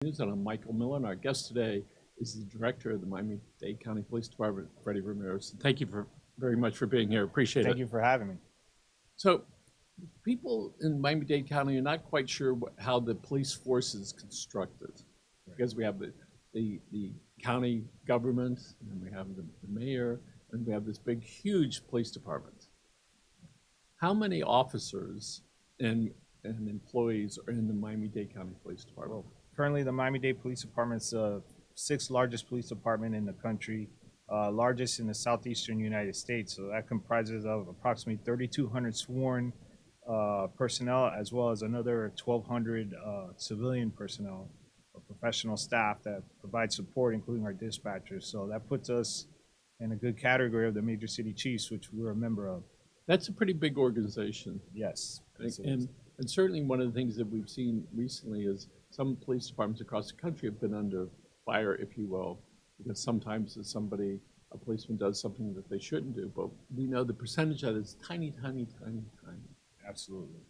News, and I'm Michael Miller, and our guest today is the director of the Miami-Dade County Police Department, Freddy Ramirez. Thank you very much for being here. Appreciate it. Thank you for having me. So, people in Miami-Dade County are not quite sure how the police force is constructed, because we have the county government, and we have the mayor, and we have this big, huge police department. How many officers and employees are in the Miami-Dade County Police Department? Well, currently, the Miami-Dade Police Department is the sixth largest police department in the country, largest in the southeastern United States. So that comprises of approximately 3,200 sworn personnel, as well as another 1,200 civilian personnel, or professional staff that provide support, including our dispatchers. So that puts us in a good category of the major city chiefs, which we're a member of. That's a pretty big organization. Yes. And certainly one of the things that we've seen recently is some police departments across the country have been under fire, if you will, because sometimes a policeman does something that they shouldn't do, but we know the percentage of it is tiny, tiny, tiny, tiny. Absolutely.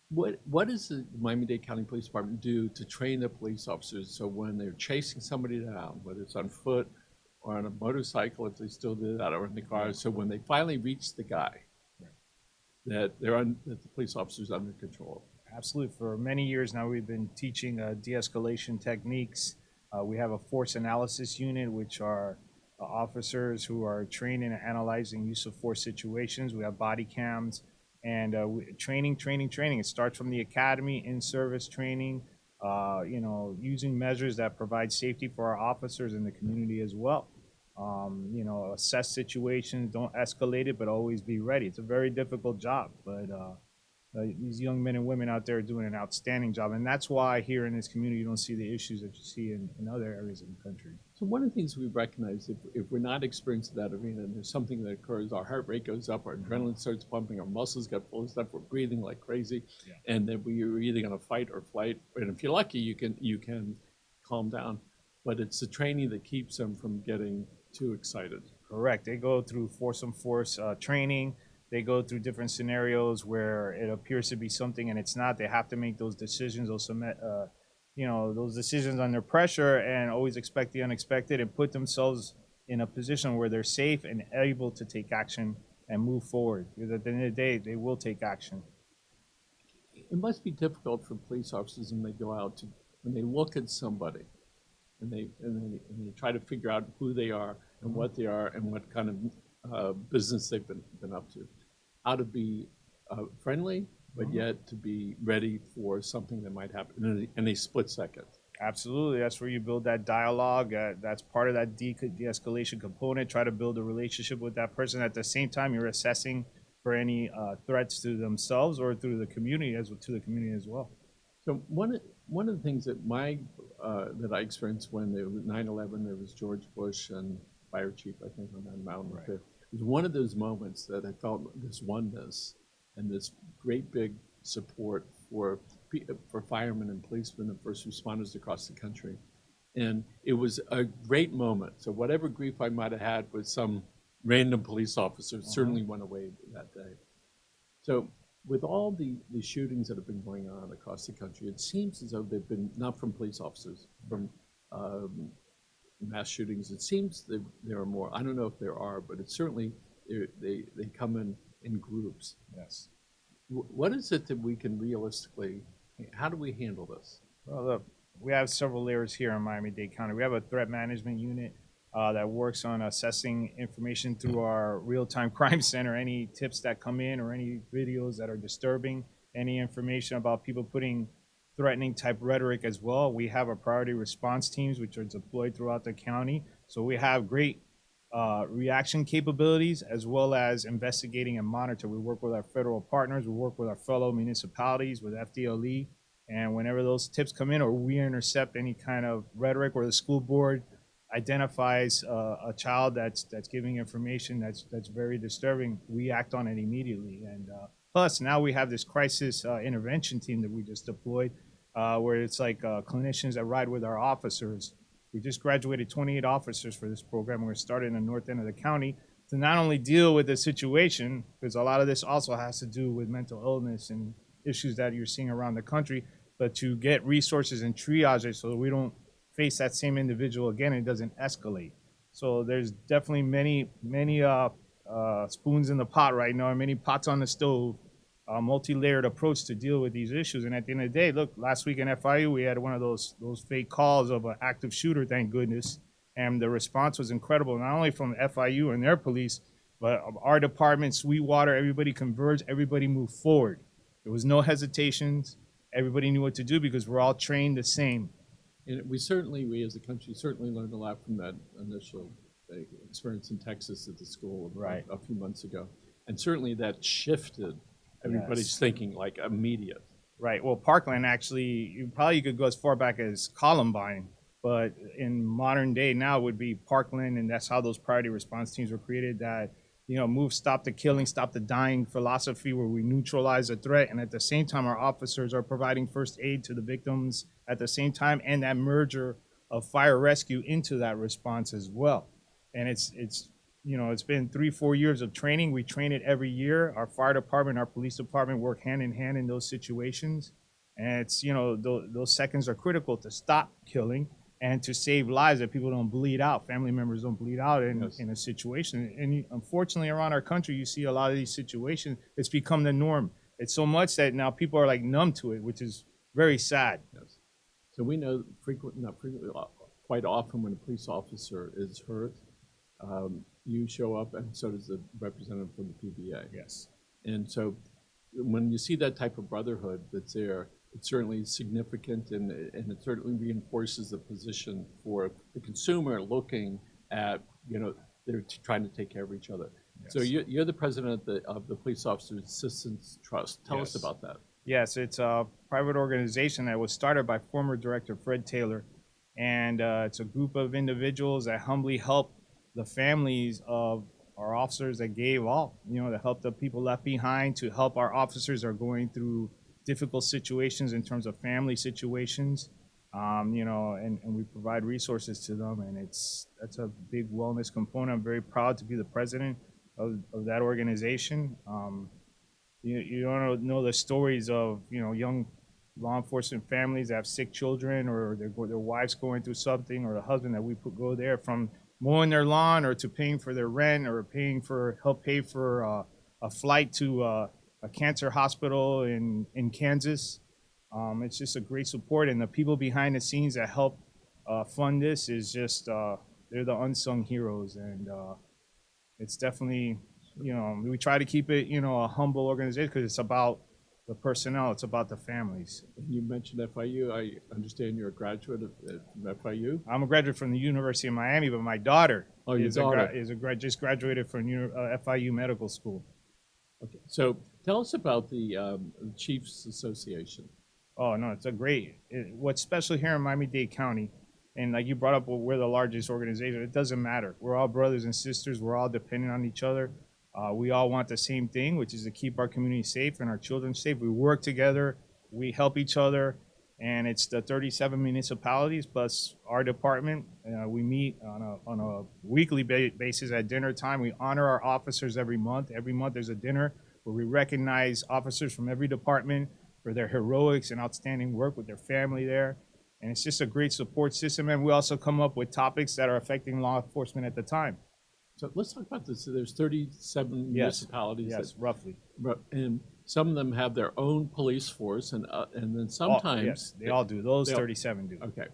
What does the Miami-Dade County Police Department do to train the police officers so when they're chasing somebody down, whether it's on foot or on a motorcycle, if they still do that, or in the car, so when they finally reach the guy, that the police officers under control? Absolutely. For many years now, we've been teaching de-escalation techniques. We have a force analysis unit, which are officers who are trained in analyzing use of force situations. We have body cams and training. It starts from the academy, in-service training, using measures that provide safety for our officers in the community as well. Assess situations, don't escalate it, but always be ready. It's a very difficult job, but these young men and women out there are doing an outstanding job. And that's why here in this community, you don't see the issues that you see in other areas of the country. So one of the things we recognize, if we're not experienced in that arena and there's something that occurs, our heart rate goes up, our adrenaline starts pumping, our muscles get full of stuff, we're breathing like crazy, and then we're either going to fight or flight. And if you're lucky, you can calm down. But it's the training that keeps them from getting too excited. Correct. They go through force training. They go through different scenarios where it appears to be something and it's not. They have to make those decisions, those decisions under pressure, and always expect the unexpected and put themselves in a position where they're safe and able to take action and move forward. Because at the end of the day, they will take action. It must be difficult for police officers when they go out when they look at somebody and they try to figure out who they are and what they are and what kind of business they've been up to. How to be friendly, but yet to be ready for something that might happen in a split second. Absolutely. That's where you build that dialogue. That's part of that de-escalation component. Try to build a relationship with that person. At the same time, you're assessing for any threats to themselves or through the community to the community as well. So one of the things that I experienced when there was 9/11, there was George Bush and fire chief, I think, on that mountain. Right. It was one of those moments that I felt this oneness and this great big support for firemen and policemen and first responders across the country. And it was a great moment. So whatever grief I might have had with some random police officer certainly went away that day. So with all the shootings that have been going on across the country, it seems as though they've been not from police officers, from mass shootings. It seems that there are more. I don't know if there are, but it's certainly they come in groups. Yes. What is it that we can realistically? How do we handle this? Well, look, we have several layers here in Miami-Dade County. We have a threat management unit that works on assessing information through our real-time crime center. Any tips that come in or any videos that are disturbing, any information about people putting threatening type rhetoric as well. We have our priority response teams, which are deployed throughout the county. So we have great reaction capabilities as well as investigating and monitor. We work with our federal partners. We work with our fellow municipalities, with FDLE. And whenever those tips come in or we intercept any kind of rhetoric or the school board identifies a child that's giving information that's very disturbing, we act on it immediately. And plus, now we have this crisis intervention team that we just deployed, where it's like clinicians that ride with our officers. We just graduated 28 officers for this program. We're starting in the north end of the county to not only deal with the situation, because a lot of this also has to do with mental illness and issues that you're seeing around the country, but to get resources and triage it so that we don't face that same individual again and it doesn't escalate. So there's definitely many spoons in the pot right now, and many pots on the stove, a multi-layered approach to deal with these issues. And at the end of the day, look, last week in FIU, we had one of those fake calls of an active shooter, thank goodness. And the response was incredible, not only from FIU and their police, but our department, Sweetwater, everybody converged, everybody moved forward. There was no hesitations. Everybody knew what to do because we're all trained the same. And we as a country certainly learned a lot from that initial experience in Texas at the school Right. a few months ago. And certainly that shifted everybody's thinking like immediate. Right. Well, Parkland actually, you could go as far back as Columbine, but in modern day now would be Parkland, and that's how those priority response teams were created. That move, stop the killing, stop the dying philosophy, where we neutralize a threat, and at the same time, our officers are providing first aid to the victims at the same time, and that merger of fire rescue into that response as well. And it's been 3-4 years of training. We train it every year. Our fire department, our police department work hand in hand in those situations. And it's, those seconds are critical to stop killing and to save lives, that people don't bleed out, family members don't bleed out in a situation. And unfortunately, around our country, you see a lot of these situations. It's become the norm. It's so much that now people are like numb to it, which is very sad. Yes. So we know quite often when a police officer is hurt, you show up, and so does the representative from the PBA. Yes. And so when you see that type of brotherhood that's there, it's certainly significant, and it certainly reinforces the position for the consumer looking at, they're trying to take care of each other. Yes. So you're the president of the Police Officers Assistance Trust. Tell us about that. Yes, it's a private organization that was started by former director Fred Taylor, and it's a group of individuals that humbly help the families of our officers that gave all, to help the people left behind, to help our officers that are going through difficult situations in terms of family situations, and we provide resources to them, and that's a big wellness component. I'm very proud to be the president of that organization. You don't know the stories of young law enforcement families that have sick children, or their wives going through something, or the husband that we go there, from mowing their lawn or to paying for their rent, or help pay for a flight to a cancer hospital in Kansas. It's just a great support, and the people behind the scenes that help fund this is just they're the unsung heroes, and it's definitely we try to keep it a humble organization because it's about the personnel, it's about the families. You mentioned FIU. I understand you're a graduate of FIU. I'm a graduate from the University of Miami, but my daughter just graduated from FIU Medical School. Okay, so tell us about the Chiefs Association. Oh no, it's what's special here in Miami-Dade County, and like you brought up, we're the largest organization. It doesn't matter. We're all brothers and sisters. We're all dependent on each other. We all want the same thing, which is to keep our community safe and our children safe. We work together. We help each other, and it's the 37 municipalities plus our department. We meet on a weekly basis at dinner time. We honor our officers every month. Every month there's a dinner where we recognize officers from every department for their heroics and outstanding work with their family there. And it's just a great support system. And we also come up with topics that are affecting law enforcement at the time. So let's talk about this. So there's 37 municipalities. Yes, roughly. And some of them have their own police force, and then sometimes... yes, they all do. Those 37 do. Okay.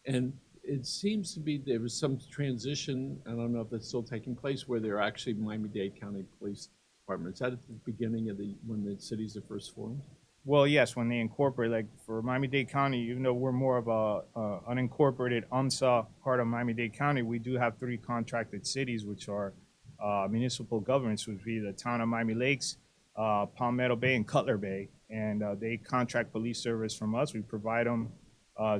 And it seems to be there was some transition, I don't know if that's still taking place, where they're actually Miami-Dade County Police Department. Is that at the beginning of when the cities are first formed? Well, yes, when they incorporate, like for Miami-Dade County, even though we're more of a unincorporated UMSA part of Miami-Dade County, we do have 3 contracted cities, which are municipal governments, which would be the town of Miami Lakes, Palmetto Bay, and Cutler Bay. And they contract police service from us. We provide them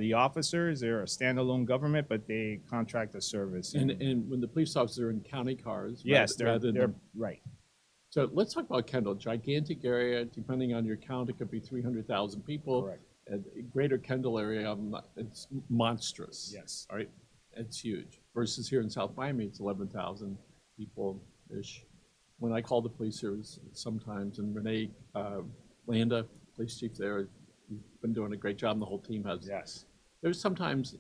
the officers. They're a standalone government, but they contract the service. And when the police officers are in county cars, yes, they're right. So let's talk about Kendall. Gigantic area, depending on your count, it could be 300,000 people. Correct. And greater Kendall area, it's monstrous. Yes. All right, it's huge. Versus here in South Miami, it's 11,000 people-ish. When I call the police service sometimes, and Renee Landa, police chief there, been doing a great job, and the whole team has. Yes. There's sometimes,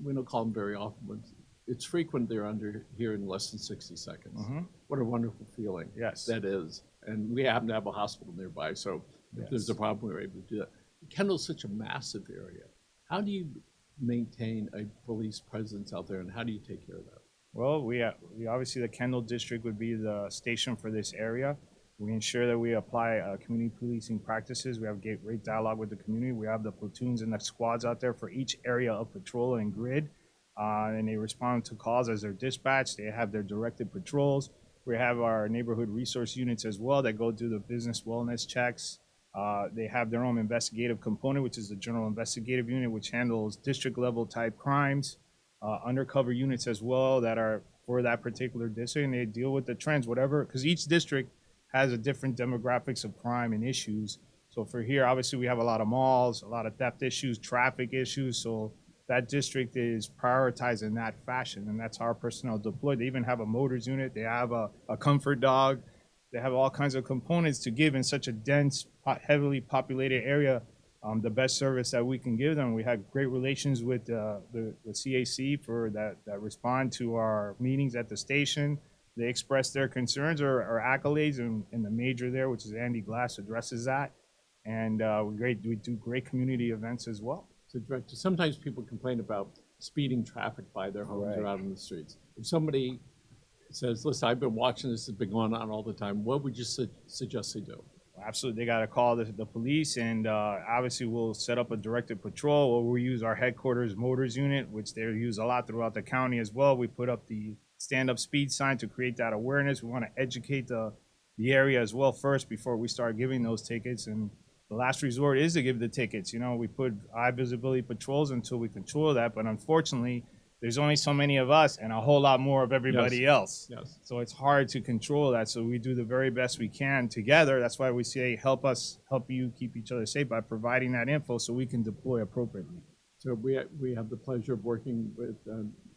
we don't call them very often, but it's frequent they're under here in less than 60 seconds. What a wonderful feeling Yes. that is. And we happen to have a hospital nearby, so if there's a problem, we're able to do that. Kendall's such a massive area. How do you maintain a police presence out there, and how do you take care of that? Well, we obviously, the Kendall district would be the station for this area. We ensure that we apply community policing practices. We have great dialogue with the community. We have the platoons and the squads out there for each area of patrol and grid, and they respond to calls as they're dispatched. They have their directed patrols. We have our neighborhood resource units as well that go do the business wellness checks. They have their own investigative component, which is the general investigative unit, which handles district level type crimes. Undercover units as well that are for that particular district, and they deal with the trends, whatever, because each district has a different demographics of crime and issues. So for here, obviously, we have a lot of malls, a lot of theft issues, traffic issues. So that district is prioritized in that fashion, and that's our personnel deployed. They even have a motors unit. They have a comfort dog. They have all kinds of components to give in such a dense, heavily populated area the best service that we can give them. We had great relations with the CAC for that respond to our meetings at the station. They express their concerns or accolades, and the major there, which is Andy Glass, addresses that. And we do great community events as well. So, Director, sometimes people complain about speeding traffic by their homes or out on the streets. If somebody says, listen, I've been watching this, has been going on all the time, what would you suggest they do? Absolutely, they got to call the police, and obviously we'll set up a directed patrol, or we'll use our headquarters motors unit, which they use a lot throughout the county as well. We put up the stand-up speed sign to create that awareness. We want to educate the area as well first before we start giving those tickets, and the last resort is to give the tickets. You know, we put high visibility patrols until we control that, but unfortunately, there's only so many of us and a whole lot more of everybody else. Yes. So it's hard to control that. So we do the very best we can together. That's why we say help us, help you keep each other safe by providing that info so we can deploy appropriately. So we have the pleasure of working with,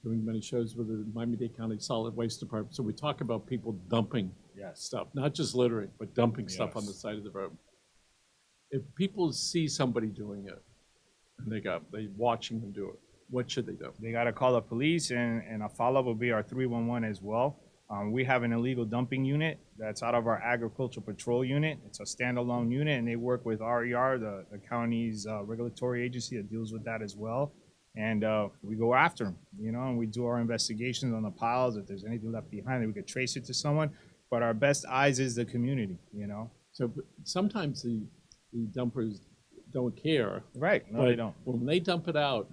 doing many shows with the Miami-Dade County Solid Waste Department. So we talk about people dumping stuff, not just littering, but dumping stuff on the side of the road. If people see somebody doing it and they're watching them do it, what should they do? They got to call the police, and a follow-up will be our 311 as well. We have an illegal dumping unit that's out of our agricultural patrol unit. It's a standalone unit, and they work with RER, the county's regulatory agency that deals with that as well. And we go after them, you know, and we do our investigations on the piles. If there's anything left behind, we could trace it to someone. But our best eyes is the community, you know. So sometimes the dumpers don't care. Right. No, they don't. When they dump it out,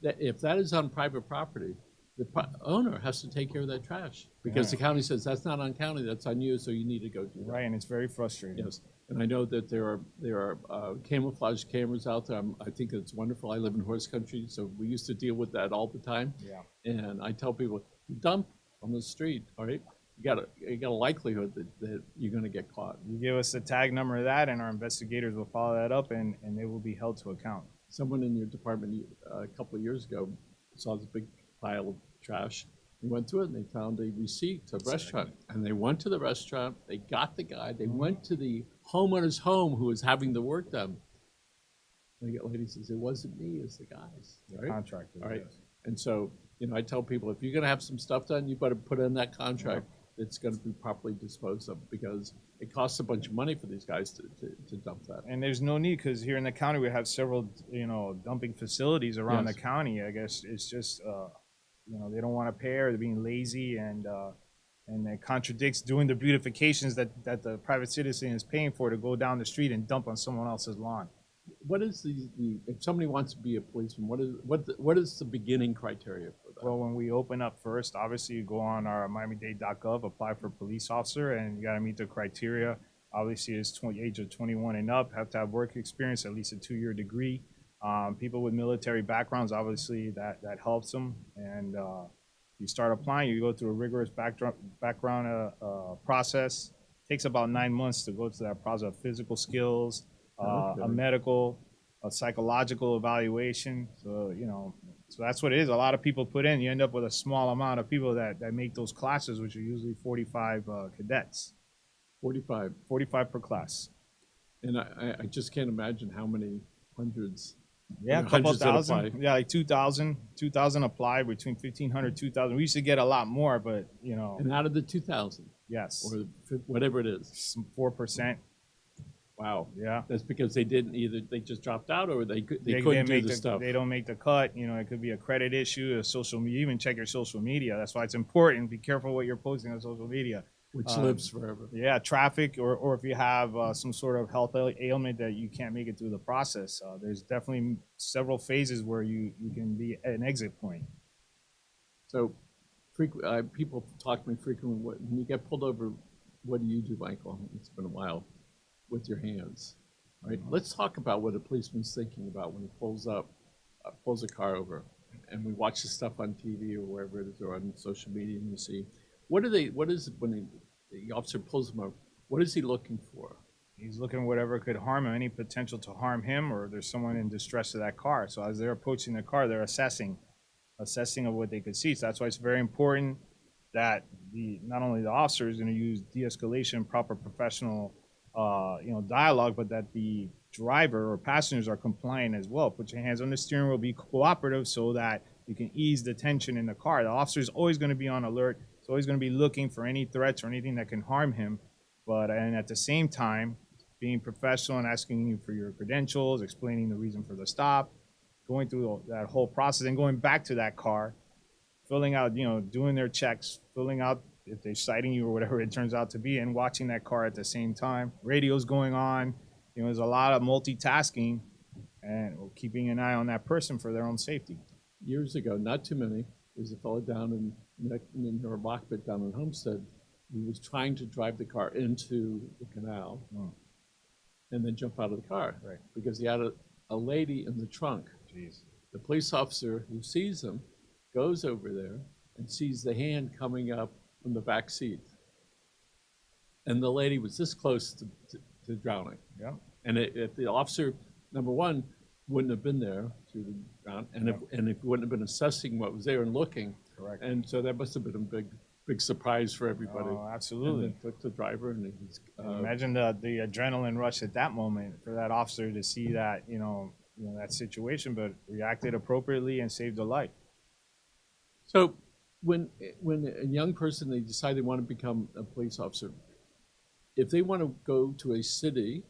if that is on private property, the owner has to take care of that trash because the county says that's not on county, that's on you, so you need to go do that. Right, and it's very frustrating. Yes, and I know that there are camouflage cameras out there. I think it's wonderful. I live in horse country, so we used to deal with that all the time. Yeah. And I tell people, you dump on the street, all right? You got a likelihood that you're going to get caught. You give us the tag number of that, and our investigators will follow that up, and they will be held to account. Someone in your department a couple of years ago saw this big pile of trash. They went through it and they found a receipt to a restaurant. And they went to the restaurant, they got the guy, they went to the homeowner's home who was having the work done. And the lady says, it wasn't me, it's the guys. The contractor. All right. Yes. And so, you know, I tell people, if you're going to have some stuff done, you better put in that contract that's going to be properly disposed of because it costs a bunch of money for these guys to dump that. And there's no need because here in the county we have several, you know, dumping facilities around the county. I guess it's just, you know, they don't want to pay or they're being lazy, and it contradicts doing the beautifications that the private citizen is paying for to go down the street and dump on someone else's lawn. What is if somebody wants to be a policeman, what is the beginning criteria for that? Well, when we open up first, obviously you go on our Miami-Dade.gov, apply for police officer, and you got to meet the criteria. Obviously, it's age of 21 and up, have to have work experience, at least a 2-year degree. People with military backgrounds, obviously that helps them. And you start applying, you go through a rigorous background process. It takes about 9 months to go through that process of physical skills, a medical, a psychological evaluation. So, you know, so that's what it is. A lot of people put in, you end up with a small amount of people that make those classes, which are usually 45 cadets. 45. 45 per class. And I just can't imagine how many hundreds. Yeah, a There are couple hundreds that apply. thousand. Yeah, like 2,000 applied, between 1,500, 2,000. We used to get a lot more, but And out of the 2,000, yes, or whatever it is, 4%. wow. Yeah. That's because they just dropped out, or they couldn't didn't do make the stuff. They don't make the cut. It could be a credit issue, a social media. Even check your social media. That's why it's important. Be careful what you're posting on social media. Which lives forever. Yeah, traffic, or if you have some sort of health ailment that you can't make it through the process. There's definitely several phases where you can be at an exit point. So, people talk to me frequently. When you get pulled over, what do you do, Michael? It's been a while. With your hands, right? Let's talk about what a policeman's thinking about when he pulls a car over, and we watch the stuff on TV or wherever it is, or on social media, and you see what is it when the officer pulls him over? What is he looking for? He's looking at whatever could harm him, any potential to harm him, or there's someone in distress to that car. So as they're approaching the car, they're assessing of what they could see. So that's why it's very important that not only the officer is going to use de-escalation, proper professional dialogue, but that the driver or passengers are compliant as well. Put your hands on the steering wheel, be cooperative so that you can ease the tension in the car. The officer is always going to be on alert. He's always going to be looking for any threats or anything that can harm him. And at the same time, being professional and asking you for your credentials, explaining the reason for the stop, going through that whole process and going back to that car, filling out, doing their checks, filling out if they're citing you or whatever it turns out to be, and watching that car at the same time. Radio's going on. There's a lot of multitasking and keeping an eye on that person for their own safety. Years ago, not too many, there's a fellow down in her Rockport down in Homestead. He was trying to drive the car into the canal and then jump out of the car, Right. Because he had a lady in the trunk. Jeez. The police officer who sees him goes over there and sees the hand coming up from the back seat. And the lady was this close to drowning. Yeah. And if the officer, number one, wouldn't have been there to drown, and if he wouldn't have been assessing what was there and looking. Correct. And so that must have been a big surprise for everybody. Oh, absolutely. And then took the driver, and he's Imagine the adrenaline rush at that moment for that officer to see that, that situation, but reacted appropriately and saved a life. So when a young person, they decide they want to become a police officer, if they want to go to a city,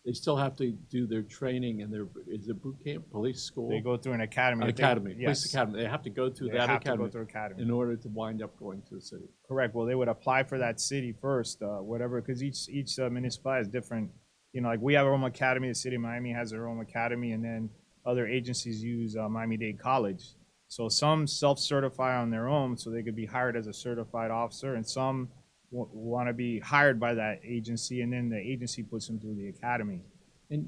they still have to do their training and is it boot camp, police school? They go through an academy. Police academy. They have to go through that academy in order to wind up going to the city. Correct. Well, they would apply for that city first, whatever, because each municipality is different. Like we have our own academy. The city of Miami has their own academy, and then other agencies use Miami-Dade College. So some self-certify on their own, so they could be hired as a certified officer, and some want to be hired by that agency, and then the agency puts them through the academy. And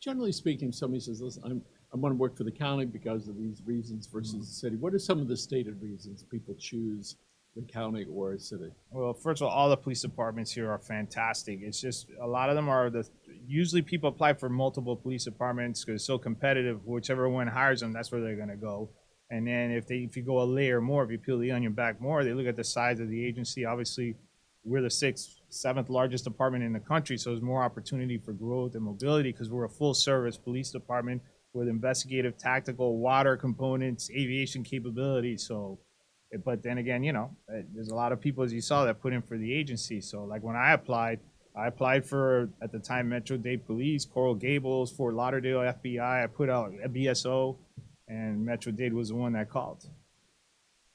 generally speaking, somebody says, "Listen, I want to work for the county because of these reasons versus the city." What are some of the stated reasons people choose the county or a city? Well, first of all the police departments here are fantastic. It's just a lot of them are usually people apply for multiple police departments because it's so competitive. Whichever one hires them, that's where they're going to go. And then if you go a layer more, if you peel the onion back more, they look at the size of the agency. Obviously, we're the 7th largest department in the country, so there's more opportunity for growth and mobility because we're a full-service police department with investigative, tactical, water components, aviation capabilities. So, but then again, there's a lot of people, as you saw, that put in for the agency. So, like when I applied for, at the time, Metro-Dade Police, Coral Gables, Fort Lauderdale, FBI. I put out a BSO, and Metro-Dade was the one that called.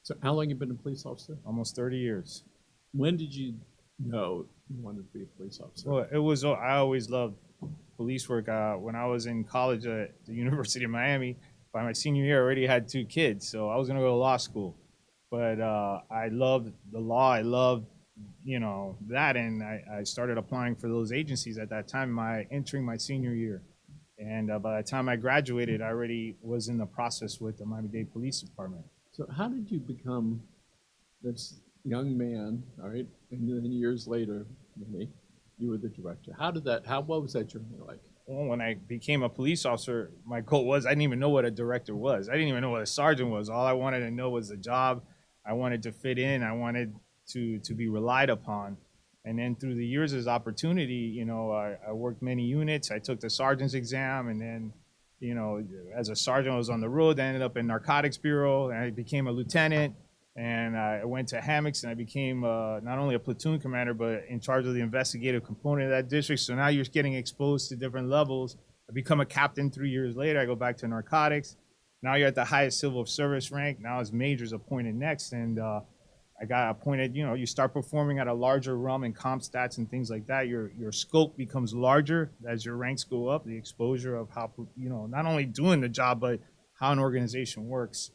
So how long have you been a police officer? Almost 30 years. When did you know you wanted to be a police officer? Well, I always loved police work. When I was in college at the University of Miami, by my senior year, I already had 2 kids, so I was going to go to law school. But I loved the law. I loved, that, and I started applying for those agencies at that time, entering my senior year. And by the time I graduated, I already was in the process with the Miami-Dade Police Department. So how did you become this young man, all right, and then years later, you were the director? What was that journey like? Well, when I became a police officer, my goal was, I didn't even know what a director was. I didn't even know what a sergeant was. All I wanted to know was the job. I wanted to fit in. I wanted to be relied upon. And then through the years as opportunity, I worked many units. I took the sergeant's exam, and then, as a sergeant, I was on the road. I ended up in narcotics bureau, and I became a lieutenant. And I went to hammocks, and I became not only a platoon commander, but in charge of the investigative component of that district. So now you're getting exposed to different levels. I become a captain 3 years later. I go back to narcotics. Now you're at the highest civil service rank. Now as major's appointed next, and I got appointed. You start performing at a larger realm in comp stats and things like that. Your scope becomes larger as your ranks go up. The exposure of how not only doing the job but how an organization works.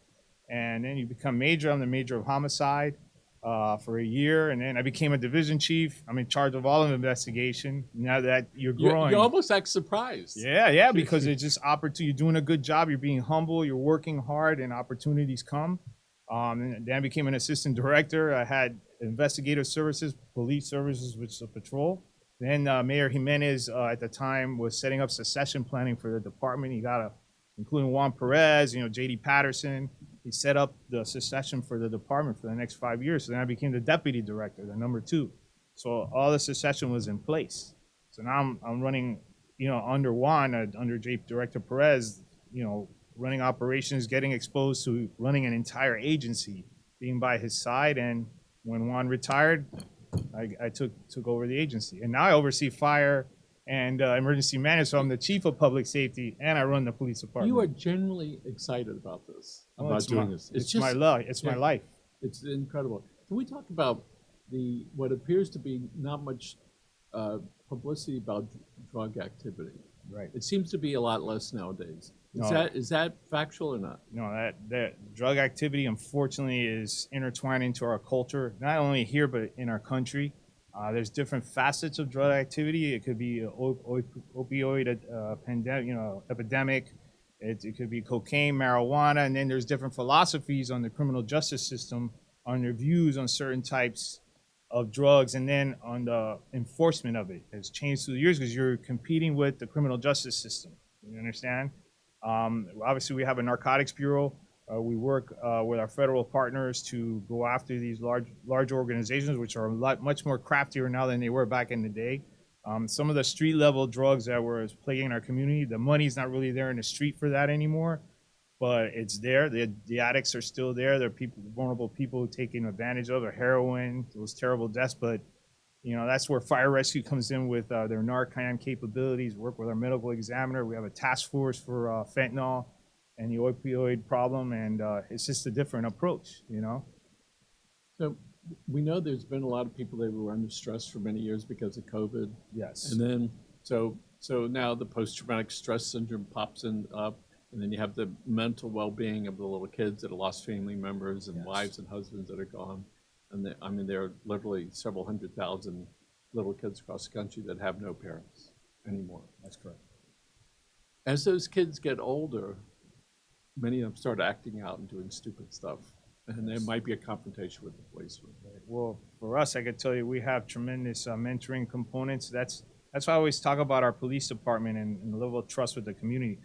And then you become major. I'm the major of homicide for a year, and then I became a division chief. I'm in charge of all of investigation. Now that you're growing, you almost act surprised. Yeah, because it's just opportunity. You're doing a good job. You're being humble. You're working hard, and opportunities come. And then I became an assistant director. I had investigative services, police services, which is a patrol. Then Mayor Jimenez at the time was setting up succession planning for the department. He got including Juan Perez, J.D. Patterson. He set up the succession for the department for the next 5 years. So then I became the deputy director, the number 2. So all the succession was in place. So now I'm running, under Juan, under Director Perez, running operations, getting exposed to running an entire agency, being by his side. And when Juan retired, I took over the agency. And now I oversee fire and emergency management. So I'm the chief of public safety, and I run the police department. You are generally excited about this, doing this. It's just my love. It's my life. It's incredible. Can we talk about what appears to be not much publicity about drug activity? Right. It seems to be a lot less nowadays. Is that factual or not? No, that drug activity, unfortunately, is intertwined into our culture, not only here but in our country. There's different facets of drug activity. It could be opioid epidemic. It could be cocaine, marijuana, and then there's different philosophies on the criminal justice system, on their views on certain types of drugs, and then on the enforcement of it. It's changed through the years because you're competing with the criminal justice system. You understand? Obviously, we have a narcotics bureau. We work with our federal partners to go after these large organizations, which are much more craftier now than they were back in the day. Some of the street level drugs that were plaguing our community, the money's not really there in the street for that anymore, but it's there. The addicts are still there. There are vulnerable people taking advantage of their heroin, those terrible deaths. But that's where fire rescue comes in with their Narcan capabilities. Work with our medical examiner. We have a task force for fentanyl and the opioid problem, and it's just a different approach, So we know there's been a lot of people that were under stress for many years because of COVID. Yes. And then, so now the post-traumatic stress syndrome pops up, and then you have the mental well-being of the little kids that have lost family members and wives and husbands that are gone. And there are literally several 100,000 little kids across the country that have no parents anymore. That's correct. As those kids get older, many of them start acting out and doing stupid stuff. And there might be a confrontation with the police. Well, for us, I could tell you we have tremendous mentoring components. That's why I always talk about our police department and the level of trust with the community.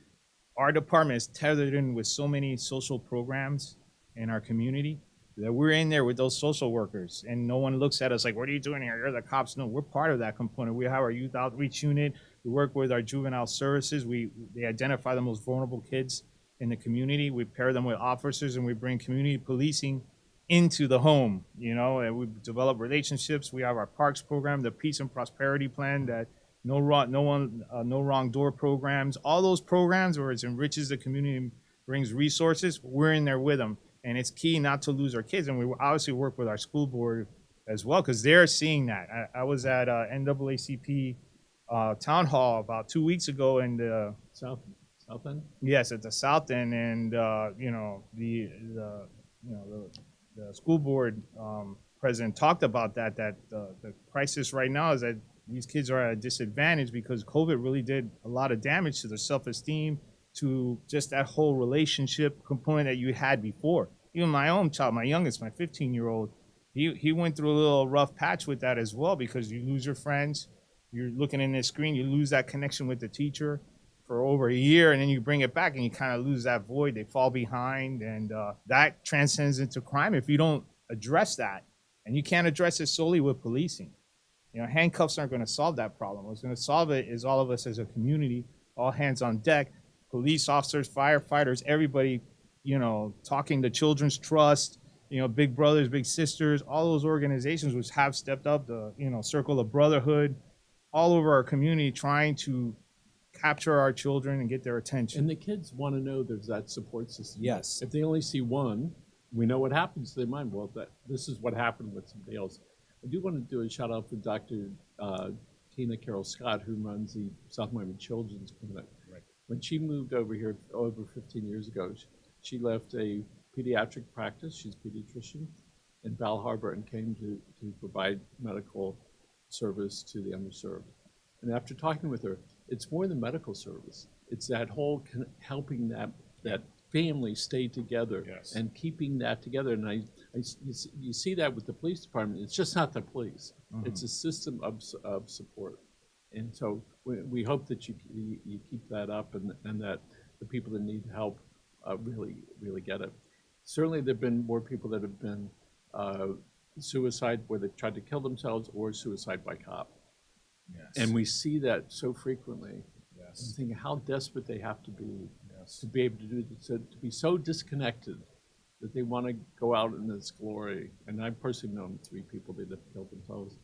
Our department is tethered in with so many social programs in our community that we're in there with those social workers, and no one looks at us like, what are you doing here? You're the cops. No, we're part of that component. We have our youth outreach unit. We work with our juvenile services. They identify the most vulnerable kids in the community. We pair them with officers, and we bring community policing into the home, and we develop relationships. We have our parks program, the peace and prosperity plan, that no wrong door programs, all those programs where it enriches the community, brings resources. We're in there with them. And it's key not to lose our kids. And we obviously work with our school board as well, because they're seeing that. I was at NAACP town hall about 2 weeks ago in the South End? Yes, at the South End, and the school board president talked about that the crisis right now is that these kids are at a disadvantage because COVID really did a lot of damage to their self-esteem, to just that whole relationship component that you had before. Even my own child, my youngest, my 15-year-old, he went through a little rough patch with that as well, because you lose your friends, you're looking in the screen, you lose that connection with the teacher for over a year, and then you bring it back and you kind of lose that void. They fall behind, and that transcends into crime if you don't address that. And you can't address it solely with policing. Handcuffs aren't going to solve that problem. What's going to solve it is all of us as a community, all hands on deck, police officers, firefighters, everybody, talking to Children's Trust, Big Brothers, Big Sisters, all those organizations which have stepped up, the, Circle of Brotherhood, all over our community, trying to capture our children and get their attention. And the kids want to know there's that support system. Yes. If they only see one, we know what happens to their mind. Well, this is what happened with somebody else. I do want to do a shout out for Dr. Tina Carroll Scott, who runs the South Miami Children's Clinic. Right. When she moved over here over 15 years ago, she left a pediatric practice. She's a pediatrician in Bal Harbor and came to provide medical service to the underserved. And after talking with her, it's more than medical service. It's that whole helping that family stay together. Yes. And keeping that together. And you see that with the police department. It's just not the police. Mm-hmm. It's a system of support. And so we hope that you keep that up and that the people that need help really get it. Certainly there have been more people that have been suicide where they've tried to kill themselves or suicide by cop. Yes. And we see that so frequently. Yes. And think how desperate they have to be Yes. to be able to do this, to be so disconnected that they want to go out in this glory. And I've personally known 3 people that have killed themselves.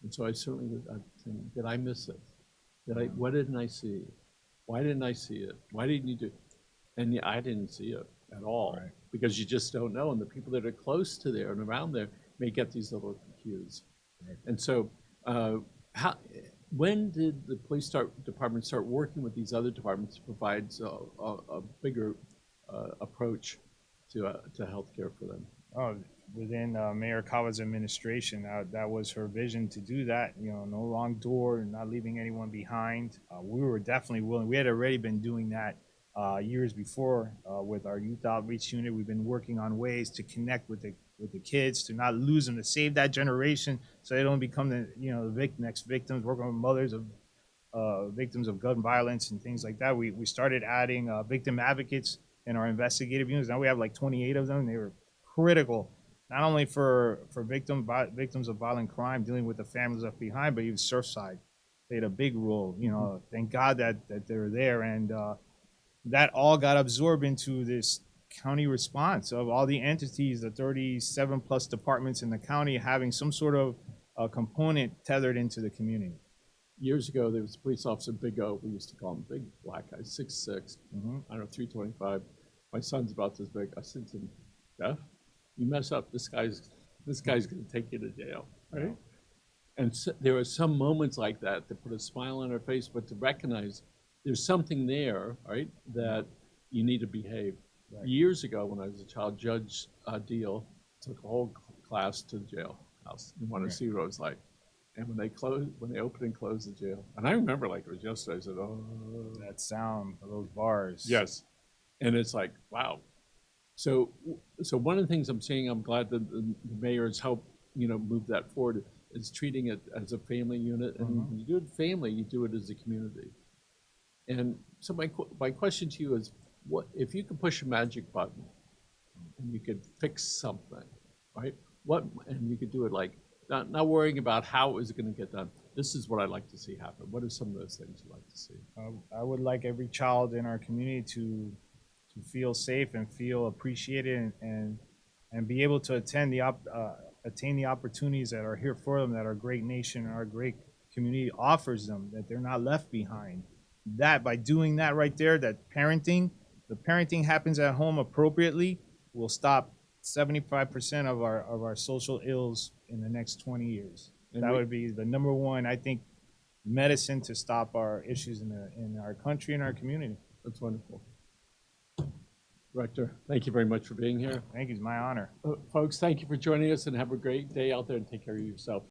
And so I certainly would think, did I miss it? What didn't I see? Why didn't I see it? Why didn't you do? And yeah, I didn't see it at all. Right. Because you just don't know. And the people that are close to there and around there may get these little cues. Right. And so when did the police department start working with these other departments to provide a bigger approach to healthcare for them? Oh, within Mayor Cava's administration, that was her vision to do that. No wrong door, not leaving anyone behind. We were definitely willing. We had already been doing that years before with our youth outreach unit. We've been working on ways to connect with the kids, to not lose them, to save that generation so they don't become the next victims. Working with mothers of victims of gun violence and things like that. We started adding victim advocates in our investigative units. Now we have like 28 of them. They were critical, not only for victims of violent crime, dealing with the families left behind, but even Surfside played a big role. Thank God that they're there, and that all got absorbed into this county response of all the entities, the 37 plus departments in the county, having some sort of component tethered into the community. Years ago, there was a police officer, Big O. We used to call him big black guy, 6'6", Mm-hmm. I don't know, 325. My son's about this big. I said to him, Jeff, you mess up, this guy's going to take you to jail, right? And so, there are some moments like that put a smile on our face, but to recognize there's something there, right, that you need to behave. Right. Years ago, when I was a child, Judge Deal took a whole class to the jailhouse. You want to see what it was like. And when they opened and closed the jail, and I remember like it was yesterday, I said, oh. That sound of those bars. Yes. And it's like, wow. So one of the things I'm seeing, I'm glad that the mayor has helped, move that forward, is treating it as a family unit. And Mm-hmm. when you do it family, you do it as a community. And so my question to you is, what if you could push a magic button and you could fix something, right? And you could do it like, not worrying about how is it going to get done. This is what I'd like to see happen. What are some of those things you'd like to see? I would like every child in our community to feel safe and feel appreciated and be able to attain the opportunities that are here for them, that our great nation and our great community offers them, that they're not left behind. That by doing that right there, that the parenting happens at home appropriately, will stop 75% of our social ills in the next 20 years. And that would be the number one, I think, medicine to stop our issues in our country and our community. That's wonderful. Director, thank you very much for being here. Thank you. It's my honor. Folks, thank you for joining us, and have a great day out there, and take care of yourself.